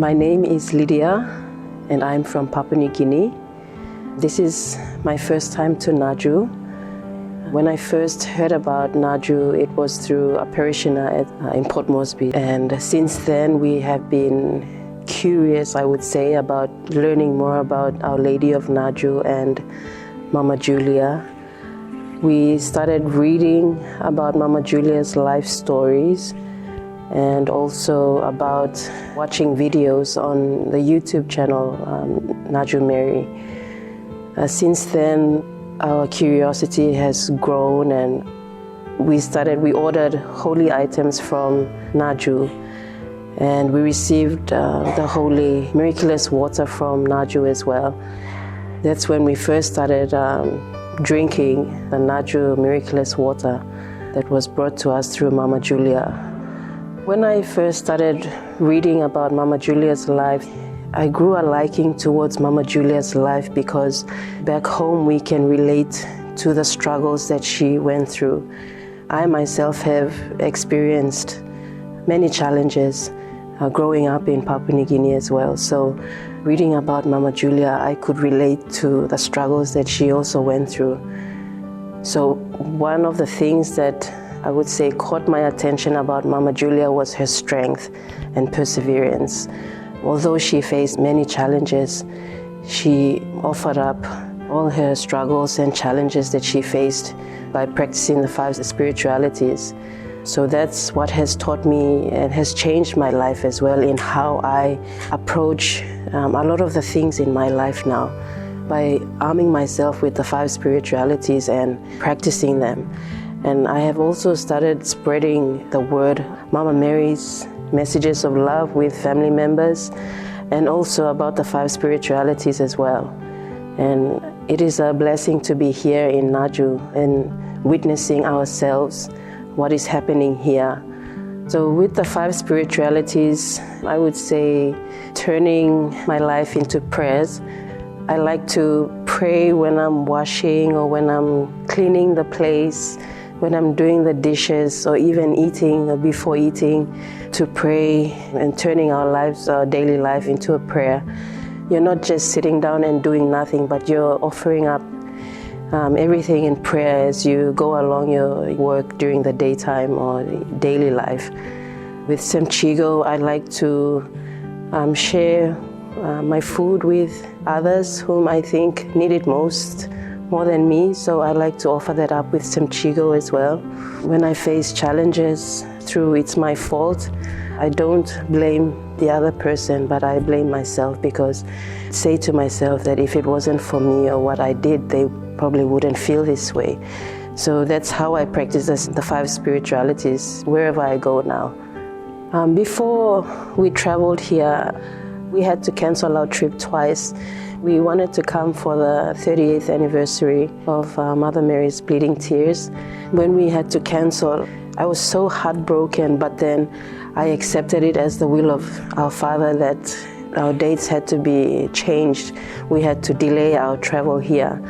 My name is Lydia and I'm from Papua New Guinea. This is my first time to Naju. When I first heard about Naju, it was through a parishioner in Port Moresby, and since then we have been curious, I would say, about learning more about Our Lady of Naju and Mama Julia. We started reading about Mama Julia's life stories and also about watching videos on the YouTube channel Naju Mary. Since then, our curiosity has grown, and we ordered holy items from Naju, and we received the holy miraculous water from Naju as well. That's when we first started drinking the Naju miraculous water that was brought to us through Mama Julia. When I first started reading about Mama Julia's life, I grew a liking towards Mama Julia's life because back home we can relate to the struggles that she went through. I myself have experienced many challenges growing up in Papua New Guinea as well. So reading about Mama Julia, I could relate to the struggles that she also went through. So one of the things that I would say caught my attention about Mama Julia was her strength and perseverance. Although she faced many challenges, she offered up all her struggles and challenges that she faced by practicing the 5 spiritualities. So that's what has taught me and has changed my life as well in how I approach a lot of the things in my life now, by arming myself with the 5 spiritualities and practicing them. And I have also started spreading the word, Mama Mary's messages of love with family members, and also about the 5 spiritualities as well. And it is a blessing to be here in Naju and witnessing ourselves what is happening here. So with the 5 spiritualities, I would say turning my life into prayers. I like to pray when I'm washing or when I'm cleaning the place, when I'm doing the dishes, or even eating or before eating, to pray and turning our lives, our daily life, into a prayer. You're not just sitting down and doing nothing, but you're offering up everything in prayer as you go along your work during the daytime or daily life. With Semchigo, I like to share my food with others whom I think need it most, more than me, so I like to offer that up with Semchigo as well. When I face challenges through it's my fault, I don't blame the other person, but I blame myself, because I say to myself that if it wasn't for me or what I did, they probably wouldn't feel this way. So that's how I practice the 5 spiritualities wherever I go now. Before we traveled here, we had to cancel our trip twice. We wanted to come for the 38th anniversary of Mother Mary's Bleeding Tears. When we had to cancel, I was so heartbroken, but then I accepted it as the will of our Father that our dates had to be changed. We had to delay our travel here.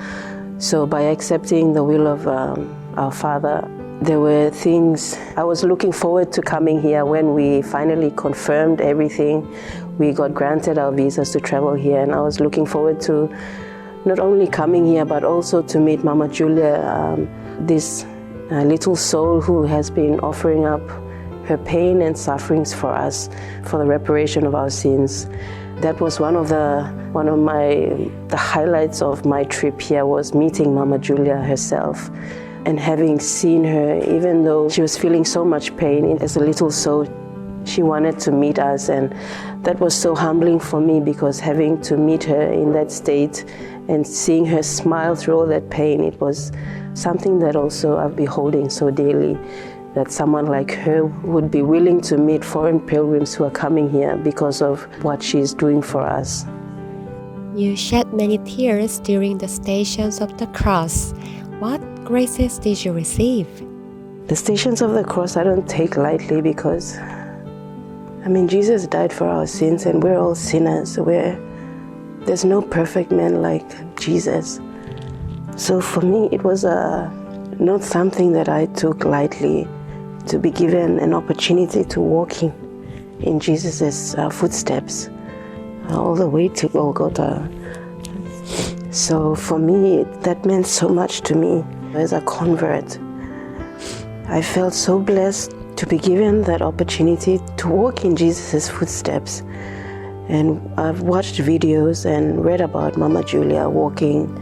So by accepting the will of our Father, there were things I was looking forward to coming here. When we finally confirmed everything, we got granted our visas to travel here, and I was looking forward to not only coming here but also to meet Mama Julia, this little soul who has been offering up her pain and sufferings for us, for the reparation of our sins. That was one of the highlights of my trip here, was meeting Mama Julia herself and having seen her. Even though she was feeling so much pain as a little soul, she wanted to meet us, and that was so humbling for me, because having to meet her in that state and seeing her smile through all that pain, it was something that also I'll be holding so dearly, that someone like her would be willing to meet foreign pilgrims who are coming here because of what she's doing for us. You shed many tears during the Stations of the Cross. What graces did you receive? The Stations of the Cross I don't take lightly, because Jesus died for our sins, and we're all sinners. There's no perfect man like Jesus. So for me, it was not something that I took lightly, to be given an opportunity to walk in Jesus' footsteps. all the way to Golgotha. So for me, that meant so much to me as a convert. I felt so blessed to be given that opportunity to walk in Jesus' footsteps. And I've watched videos and read about Mama Julia walking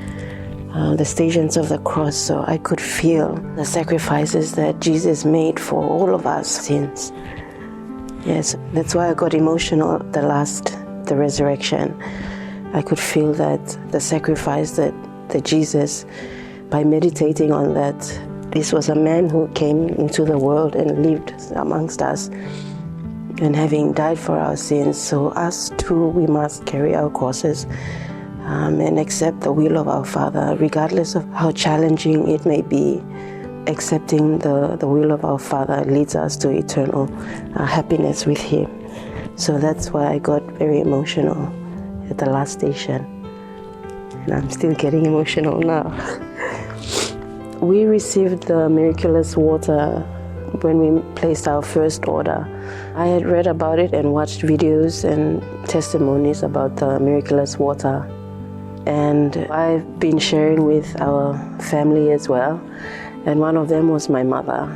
the Stations of the Cross, so I could feel the sacrifices that Jesus made for all of our sins. Yes, that's why I got emotional the resurrection. I could feel that the sacrifice that Jesus, by meditating on that, this was a man who came into the world and lived amongst us, and having died for our sins, so us too, we must carry our crosses and accept the will of our Father, regardless of how challenging it may be. Accepting the will of our Father leads us to eternal happiness with Him. So that's why I got very emotional at the last station. And I'm still getting emotional now. We received the miraculous water when we placed our first order. I had read about it and watched videos and testimonies about the miraculous water. And I've been sharing with our family as well. And one of them was my mother.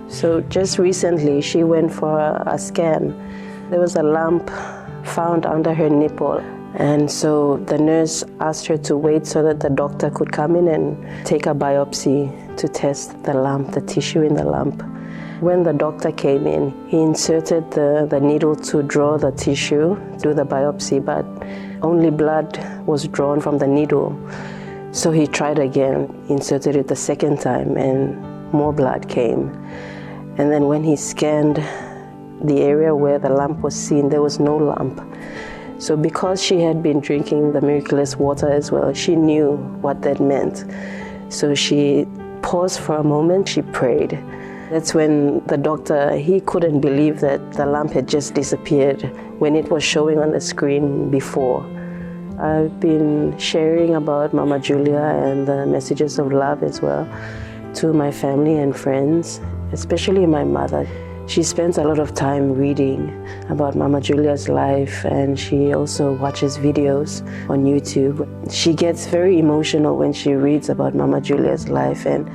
So just recently, she went for a scan. There was a lump found under her nipple. And so the nurse asked her to wait so that the doctor could come in and take a biopsy to test the lump, the tissue in the lump. When the doctor came in, he inserted the needle to draw the tissue, do the biopsy, but only blood was drawn from the needle. So he tried again, inserted it the second time, and more blood came. And then when he scanned the area where the lump was seen, there was no lump. So because she had been drinking the miraculous water as well, she knew what that meant. So she paused for a moment, she prayed. That's when the doctor, he couldn't believe that the lump had just disappeared when it was showing on the screen before. I've been sharing about Mama Julia and the messages of love as well to my family and friends, especially my mother. She spends a lot of time reading about Mama Julia's life, and she also watches videos on YouTube. She gets very emotional when she reads about Mama Julia's life, and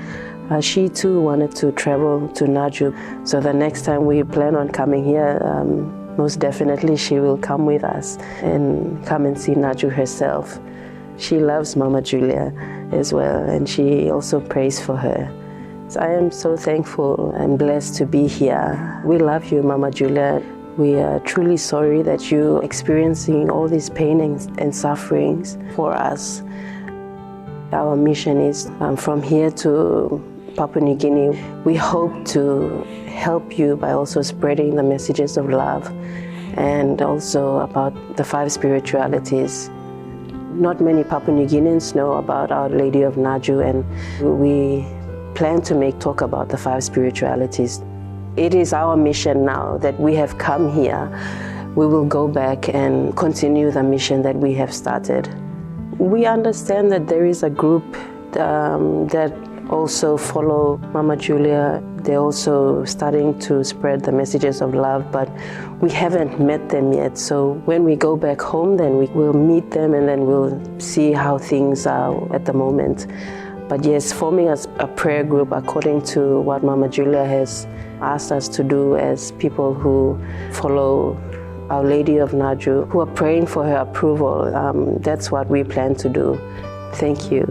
she too wanted to travel to Naju. So the next time we plan on coming here, most definitely she will come with us and come and see Naju herself. She loves Mama Julia as well, and she also prays for her. So I am so thankful and blessed to be here. We love you, Mama Julia. We are truly sorry that you're experiencing all these pain and sufferings for us. Our mission is from here to Papua New Guinea. We hope to help you by also spreading the messages of love and also about the 5 spiritualities. Not many Papua New Guineans know about Our Lady of Naju, and we plan to make talk about the 5 spiritualities. It is our mission now that we have come here. We will go back and continue the mission that we have started. We understand that there is a group that also follow Mama Julia. They're also starting to spread the messages of love, but we haven't met them yet. So when we go back home, then we will meet them, and then we'll see how things are at the moment. But yes, forming a prayer group according to what Mama Julia has asked us to do as people who follow Our Lady of Naju, who are praying for her approval, that's what we plan to do. Thank you.